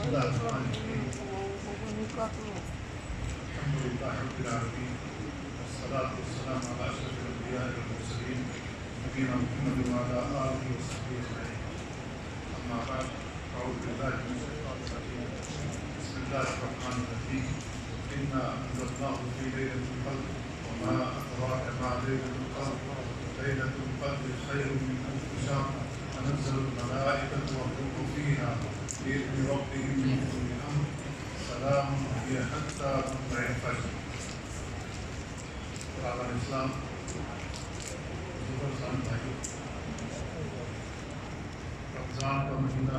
الله الرحمن الرحيم الحمد لله رب العالمين والصلاة والسلام على أشرف الأنبياء والمرسلين نبينا محمد وعلى آله وصحبه أجمعين أما بعد أعوذ بالله من الشيطان الرجيم بسم الله الرحمن الرحيم إنا أنزلناه في ليلة القدر وما أدراك ما ليلة القدر ليلة القدر خير من ألف شهر تنزل الملائكة والروح فيها بإذن ربهم من كل أمر سلام هي حتى مطلع الفجر. السلام بھائیو، رمضان کا مہینہ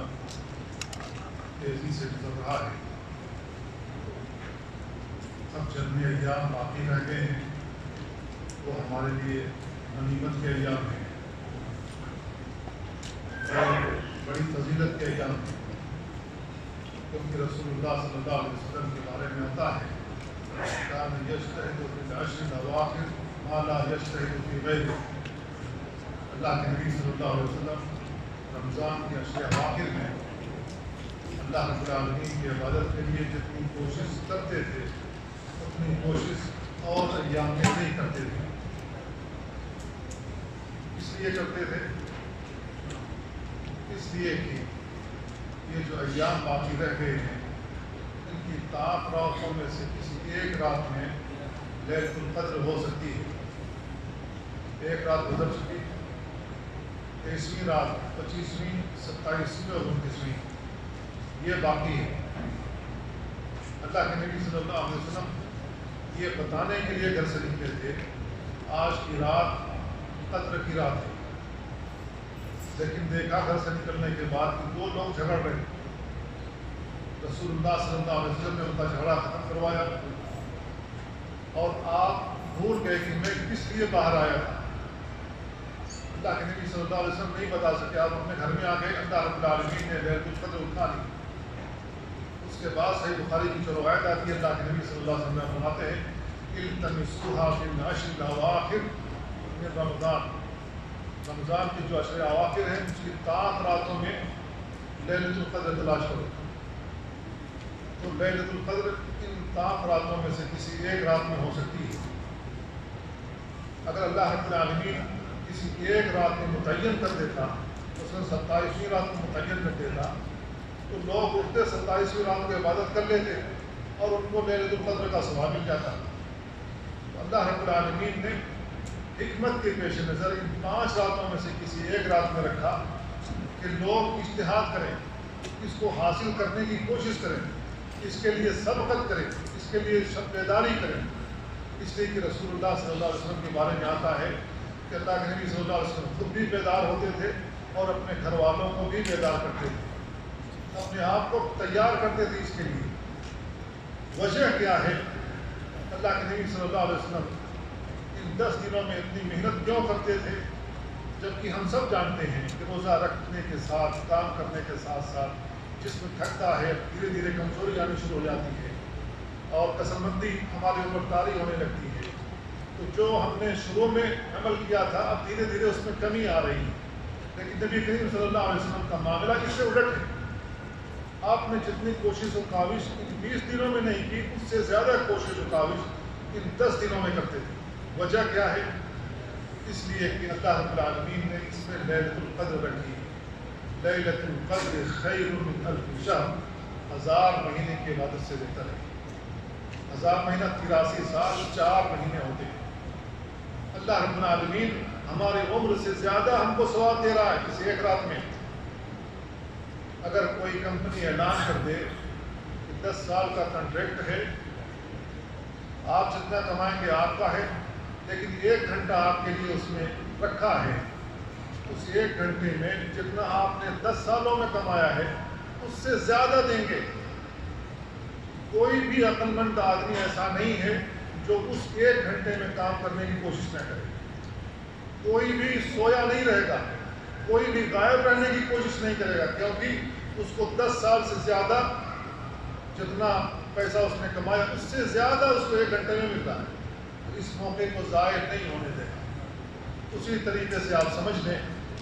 تیزی سے گزر رہا ہے. اب چند ایام باقی رہ گئے ہیں، وہ ہمارے لیے غنیمت کے ایام ہیں، بڑی فضیلت کے ایام ہیں، کیونکہ رسول اللہ صلی اللہ علیہ وسلم کے بارے میں آتا ہے کان یجتہد فی العشر الاواخر ما لا یجتہد فی غیرہ. اللہ کے نبی صلی اللہ علیہ وسلم رمضان کے عشر اواخر میں اللہ رب العالمین کی عبادت کے لیے جتنی کوشش کرتے تھے اتنی کوشش اور ایام میں نہیں کرتے تھے. اس لیے کرتے تھے اس لیے کہ یہ جو ایام باقی رہ گئے ہیں ان کی طاق راتوں میں سے کسی ایک رات میں لیلۃ القدر ہو سکتی ہے. ایک رات گزر چکی، 23ویں رات، 25ویں، 27ویں اور 29ویں یہ باقی ہے. اللہ کے نبی صلی اللہ علیہ وسلم یہ بتانے کے لیے گھر سے نکلے تھے آج کی رات قدر کی رات ہے، لیکن دیکھا گھر سے نکلنے کے بعد کہ دو لوگ جھگڑ رہے ہیں. رسول اللہ صلی اللہ علیہ وسلم نے ان کا جھگڑا ختم کروایا اور آپ بھول گئے کہ میں کس لیے باہر آیا تھا. اللہ کے نبی صلی اللہ علیہ وسلم نہیں بتا سکے، آپ اپنے گھر میں آ گئے. اللہ رب العالمین نے لیلۃ القدر اٹھا لی. اس کے بعد صحیح بخاری کی جو روایت آتی ہے، اللہ کے نبی صلی اللہ علیہ وسلم فرماتے ہیں التمسوها فی العشر الاواخر من رمضان. رمضان کے جو عشر اواخر ہیں اس کی طاق راتوں میں لیلۃ القدر تلاش کرو. تو لیلۃ القدر ان طاق راتوں میں سے کسی ایک رات میں ہو سکتی ہے. اگر اللہ رب العالمین کسی ایک رات میں متعین کر دیتا، اس نے 27ویں رات میں متعین کر دیتا تو لوگ اٹھتے 27ویں رات کو عبادت کر لیتے اور ان کو لیلۃ القدر کا ثواب مل جاتا. تو اللہ رب العالمین نے حکمت کے پیش نظر ان 5 راتوں میں سے کسی ایک رات میں رکھا کہ لوگ اجتہاد کریں، اس کو حاصل کرنے کی کوشش کریں، اس کے لیے سبقت کریں، اس کے لیے شب بیداری کریں. اس لیے کہ رسول اللہ صلی اللہ علیہ وسلم کے بارے میں آتا ہے کہ اللہ کے نبی صلی اللہ علیہ وسلم خود بھی بیدار ہوتے تھے اور اپنے گھر والوں کو بھی بیدار کرتے تھے، اپنے آپ کو تیار کرتے تھے اس کے لیے. وجہ کیا ہے؟ اللہ کے نبی صلی اللہ علیہ وسلم ان 10 دنوں میں اتنی محنت کیوں کرتے تھے، جبکہ ہم سب جانتے ہیں کہ روزہ رکھنے کے ساتھ، کام کرنے کے ساتھ ساتھ جسم تھکتا ہے، دھیرے دھیرے کمزوری آنی شروع ہو جاتی ہے اور کسمندی ہمارے اوپر طاری ہونے لگتی ہے. تو جو ہم نے شروع میں عمل کیا تھا اب دھیرے دھیرے اس میں کمی آ رہی ہے. لیکن نبی کریم صلی اللہ علیہ وسلم کا معاملہ اس سے الٹ ہے. آپ نے جتنی کوشش و کاوش ان 20 دنوں میں نہیں کی، اس سے زیادہ کوشش و کاوش ان 10 دنوں میں کرتے تھے. وجہ کیا ہے؟ اس لیے کہ اللہ رب العالمین نے اس میں لیلۃ القدر رکھی. لیلۃ القدر خیر من الف شہر، 1000 مہینے کی عبادت سے بہتر ہے. 1000 مہینہ 83 سال 4 مہینے ہوتے ہیں. اللہ رب العالمین ہماری عمر سے زیادہ ہم کو ثواب دے رہا ہے کسی ایک رات میں. اگر کوئی کمپنی اعلان کر دے کہ 10 سال کا کنٹریکٹ ہے، آپ جتنا کمائیں گے آپ کا ہے، لیکن 1 گھنٹہ آپ کے لیے اس میں رکھا ہے، اس 1 گھنٹے میں جتنا آپ نے 10 سالوں میں کمایا ہے اس سے زیادہ دیں گے. کوئی بھی عقل مند آدمی ایسا نہیں ہے جو اس 1 گھنٹے میں کام کرنے کی کوشش نہ کرے. کوئی بھی سویا نہیں رہے گا، کوئی بھی غائب رہنے کی کوشش نہیں کرے گا، کیونکہ اس کو 10 سال سے زیادہ جتنا پیسہ اس نے کمایا اس سے زیادہ اس کو 1 گھنٹے میں مل رہا ہے. اس موقع کو ضائع نہیں ہونے دیں. اسی طریقے سے آپ سمجھ لیں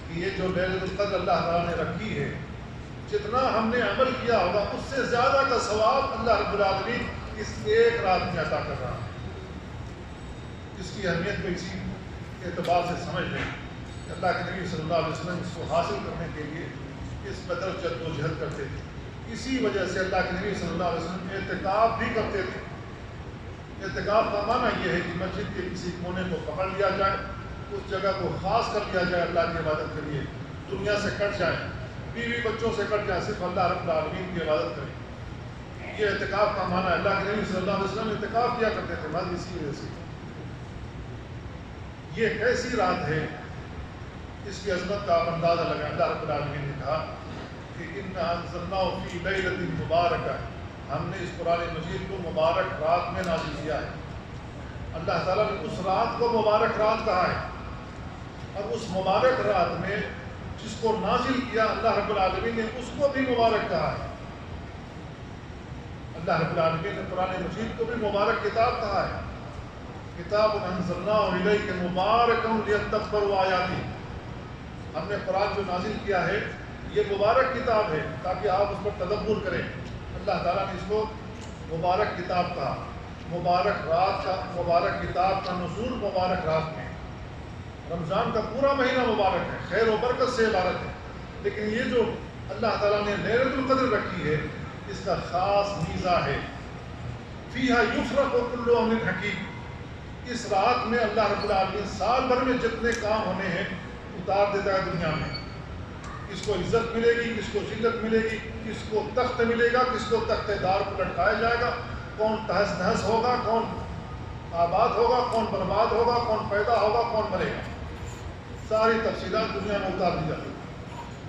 کہ یہ جو لیلۃ القدر اللہ تعالیٰ نے رکھی ہے جتنا ہم نے عمل کیا ہوگا اس سے زیادہ کا ثواب اللہ رب العالمین اس ایک رات میں عطا کر رہا ہے۔ اس کی اہمیت کو اسی اعتبار سے سمجھ لیں کہ اللہ کے نبی صلی اللہ علیہ وسلم اس کو حاصل کرنے کے لیے اس قدر جد و جہد کرتے تھے۔ اسی وجہ سے اللہ کے نبی صلی اللہ علیہ وسلم اعتکاف بھی کرتے تھے۔ اعتکاف کا معنی یہ ہے کہ مسجد کے کسی کونے کو پکڑ لیا جائے، اس جگہ کو خاص کر لیا جائے اللہ کی عبادت کے لیے، دنیا سے کٹ جائے، بیوی بچوں سے کٹ جائے، صرف اللہ رب العالمین کی عبادت کریں۔ یہ اعتکاف کا معنی ہے۔ اللہ کے نبی صلی اللہ علیہ وسلم اعتکاف کیا کرتے تھے بس اسی وجہ سے۔ یہ کیسی رات ہے، اس کی عظمت کا آپ اندازہ لگائیں۔ اللہ رب العالمین نے کہا کہ اِنَّا أَنزَلْنَاهُ فِي لَيْلَةٍ مُبَارَكَةٍ، ہم نے اس قرآن مجید کو مبارک رات میں نازل کیا ہے۔ اللہ تعالیٰ نے اس رات کو مبارک رات کہا ہے، اور اس مبارک رات میں جس کو نازل کیا اللہ رب العالمین نے اس کو بھی مبارک کہا ہے۔ اللہ رب العالمین نے قرآن مجید کو بھی مبارک کتاب کہا ہے۔ کتاب انزلناہ الیک مبارک لیدبروا آیاتہ، ہم نے قرآن جو نازل کیا ہے یہ مبارک کتاب ہے تاکہ آپ اس پر تدبر کریں۔ اللہ تعالیٰ نے اس کو مبارک کتاب کہا۔ مبارک رات کا، مبارک کتاب کا نزول مبارک رات میں۔ رمضان کا پورا مہینہ مبارک ہے، خیر و برکت سے عبارت ہے، لیکن یہ جو اللہ تعالیٰ نے لیلۃ القدر رکھی ہے اس کا خاص میزہ ہے۔ فیہا یفرق کل امر حکیم، اس رات میں اللہ رب العالمین سال بھر میں جتنے کام ہونے ہیں اتار دیتا ہے دنیا میں۔ کس کو عزت ملے گی، کس کو ذلت ملے گی، کس کو تخت ملے گا، کس کو تخت دار پر لٹکایا جائے گا، کون تہس نہس ہوگا، کون آباد ہوگا، کون برباد ہوگا، کون پیدا ہوگا، کون مرے گا، ساری تفصیلات دنیا میں اتار دی جاتی ہیں۔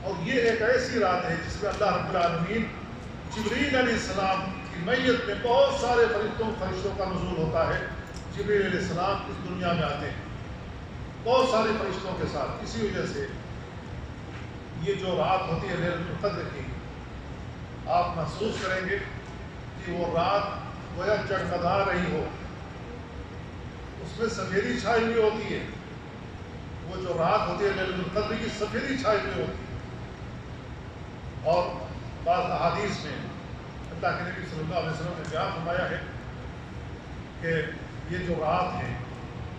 اور یہ ایک ایسی رات ہے جس میں اللہ رب العالمین جبریل علیہ السلام کی میت میں بہت سارے فرشتوں کا نزول ہوتا ہے۔ جبریل علیہ السلام اس دنیا میں آتے ہیں بہت سارے فرشتوں کے ساتھ۔ اسی وجہ سے یہ جو رات ہوتی ہے لیلۃ القدر کی، آپ محسوس کریں گے کہ وہ رات گویا جگمگا رہی ہو، اس میں سفیدی چھائی ہوئی ہوتی ہے۔ وہ جو رات ہوتی ہے لیلۃ القدر کی سفیدی چھائی ہوئی ہوتی ہے۔ اور بعض احادیث میں اللہ کے نبی صلی اللہ علیہ وسلم نے بیان فرمایا ہے کہ یہ جو رات ہے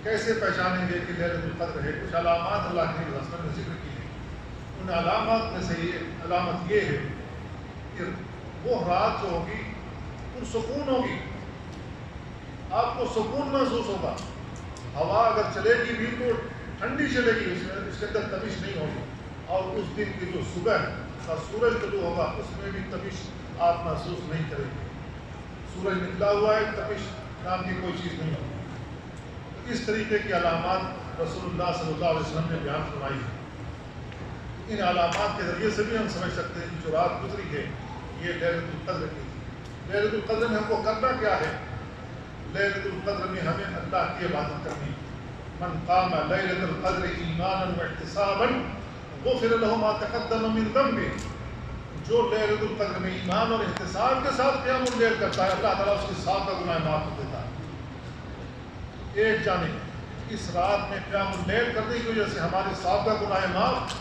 کیسے پہچانیں گے کہ لیلۃ القدر ہے۔ کچھ علامات اللہ کے نبی صلی اللہ علیہ وسلم نے ذکر کی ہیں۔ ان علامات میں سے یہ علامت یہ ہے کہ وہ رات جو ہوگی پرسکون ہوگی، آپ کو سکون محسوس ہوگا۔ ہوا اگر چلے گی بھی تو ٹھنڈی چلے گی، اس کے اندر تپش نہیں ہوگی۔ اور اس دن کی جو صبح کا سورج طلوع ہوگا اس میں بھی تپش آپ محسوس نہیں کریں گے۔ سورج نکلا ہوا ہے، تپش نام کی کوئی چیز نہیں ہوگی۔ اس طریقے کی علامات رسول اللہ صلی اللہ علیہ وسلم نے بیان فرمائی ہے۔ ان علامات کے ذریعے سے بھی ہم سمجھ سکتے ہیں کہ جو رات گزری ہے یہ لیلۃ القدر کی تھی۔ لیلۃ القدر میں ہم کو کرنا کیا ہے؟ لیلۃ القدر میں ہمیں اللہ کی عبادت کرنی۔ من قام لیلۃ القدر ایمانا واحتسابا غفر له ما تقدم من ذنبه، جو لیلۃ القدر میں ایمان اور احتساب کے ساتھ قیام اللیل کرتا ہے اللہ تعالیٰ اس کے ساتھ کا گناہ معاف کر دیتا ہے۔ ایک جانب اس رات میں قیام اللیل کرنے کی وجہ سے ہمارے ساتھ کا گناہ معاف،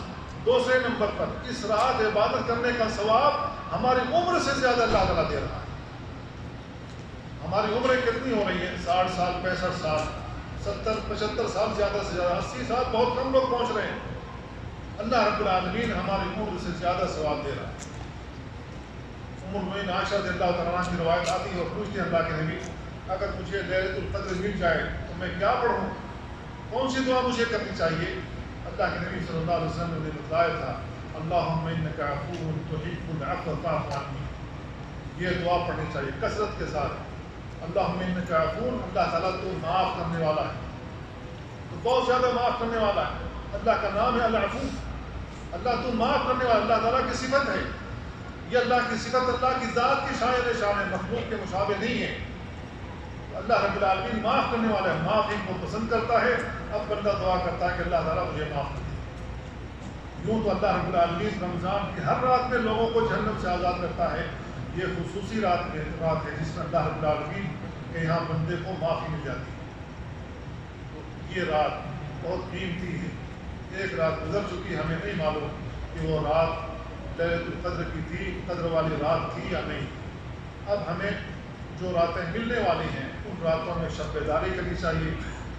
دوسرے نمبر پر اس رات عبادت کرنے کا ثواب ہماری عمر سے زیادہ اللہ تعالیٰ دے رہا ہے۔ ہماری عمریں کتنی ہو رہی ہیں؟ 60 سال، 65 سال، 70، 75 سال، زیادہ سے زیادہ 80 سال، بہت کم لوگ پہنچ رہے ہیں۔ اللہ رب العالمین ہماری عمر سے زیادہ ثواب دے رہا ہے۔ ام المؤمنین عائشہ رضی اللہ تعالیٰ عنہ کی روایت آتی ہے اور پوچھتے ہیں اللہ کے نبی اگر مجھے لیلۃ القدر مل جائے تو میں کیا پڑھوں، کون سی دعا مجھے کرنی چاہیے؟ اللہ کے نبی صلی اللہ علیہ وسلم نے بتلایا تھا اللہم انک عفو تحب العفو فاعف عنی، یہ دعا پڑھنی چاہیے کثرت کے ساتھ۔ اللہم انک عفو، اللہ تعالیٰ تو معاف کرنے والا ہے، تو بہت زیادہ معاف کرنے والا ہے۔ اللہ کا نام ہے العفو، اللہ تو معاف کرنے والا، اللہ تعالیٰ کی صفت ہے۔ یہ اللہ کی صفت اللہ کی ذات کی شان ہے، مخلوق کے مشابہ نہیں ہے۔ اللہ رب العالمین معاف کرنے والا ہے، معافی کو پسند کرتا ہے۔ اب بندہ دعا کرتا ہے کہ اللہ تعالیٰ مجھے معاف کر دے۔ یوں تو اللہ رب العالمین رمضان کی ہر رات میں لوگوں کو جہنم سے آزاد کرتا ہے، یہ خصوصی رات ہے جس میں اللہ رب العالمین کے یہاں بندے کو معافی مل جاتی ہے۔ تو یہ رات بہت قیمتی ہے۔ ایک رات گزر چکی، ہمیں نہیں معلوم کہ وہ رات ليلۃ القدر کی تھی، قدر والی رات تھی یا نہیں. اب ہمیں جو راتیں ملنے والی ہیں ان راتوں میں شب بیداری کرنی چاہیے،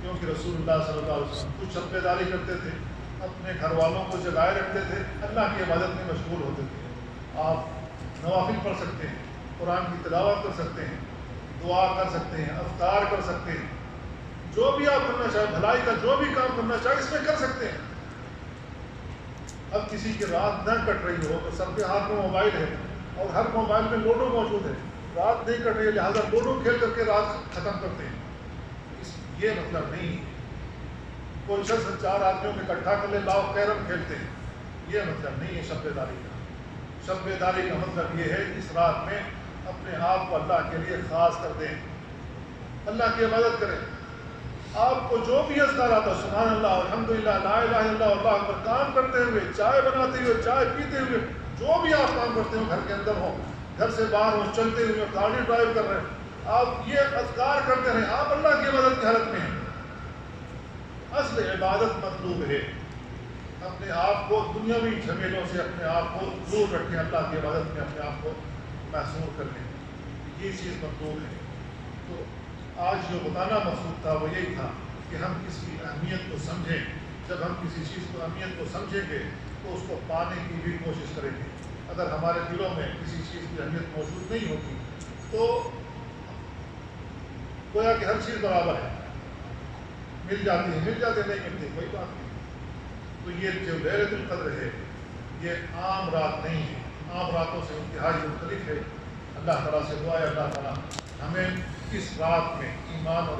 کیونکہ رسول اللہ صلی اللہ علیہ وسلم خود شب بیداری کرتے تھے، اپنے گھر والوں کو جگائے رکھتے تھے، اللہ کی عبادت میں مشغول ہوتے تھے. آپ نوافل پڑھ سکتے ہیں، قرآن کی تلاوت کر سکتے ہیں، دعا کر سکتے ہیں، اذکار کر سکتے ہیں، جو بھی آپ کرنا چاہیں، بھلائی کا جو بھی کام کرنا چاہیں اس میں کر سکتے ہیں. اب کسی کی رات نہ کٹ رہی ہو تو سب کے ہاتھ میں موبائل ہے اور ہر موبائل میں لوڈو موجود ہے، رات نہیں کٹ رہی ہے لہٰذا لوڈو کھیل کر کے رات ختم کرتے ہیں. یہ مطلب نہیں ہے. کوئی شخص 4 آدمیوں کو اکٹھا کر لے، لاؤ کیرم کھیلتے ہیں، یہ مطلب نہیں ہے شب بیداری کا. شب بیداری کا مطلب یہ ہے کہ اس رات میں اپنے آپ کو اللہ کے لیے خاص کر دیں، اللہ کی عبادت کریں. آپ کو جو بھی اذکار آتا ہے، سبحان اللہ، الحمدللہ، لا الہ الا اللہ، اللہ اکبر، کام کرتے ہوئے، چائے بناتے ہوئے، چائے پیتے ہوئے، جو بھی آپ کام کرتے ہو، گھر کے اندر ہو، گھر سے باہر ہو، چلتے ہوئے، گاڑی ڈرائیو کر رہے ہیں، آپ یہ اذکار کرتے رہیں، آپ اللہ کی عبادت کی حالت میں ہیں. اصل عبادت مطلوب ہے. اپنے آپ کو دنیاوی جھمیلوں سے اپنے آپ کو دور رکھیں، اللہ کی عبادت میں اپنے آپ کو محصور کر لیں، یہ چیز مطلوب ہے. تو آج جو بتانا مقصود تھا وہ یہی تھا کہ ہم اس کی اہمیت کو سمجھیں. جب ہم کسی چیز کو اہمیت کو سمجھیں گے تو اس کو پانے کی بھی کوشش کریں گے. اگر ہمارے دلوں میں کسی چیز کی اہمیت موجود نہیں ہوگی تو گویا کہ ہر چیز برابر ہے، مل جاتی ہے، مل جاتے نہیں ملتے کوئی بات نہیں. تو یہ جو ليلۃ القدر ہے یہ عام رات نہیں ہے، عام راتوں سے انتہائی مختلف ہے. اللہ تعالیٰ سے دعا ہے اللہ تعالیٰ ہمیں اس رات میں ایمان اور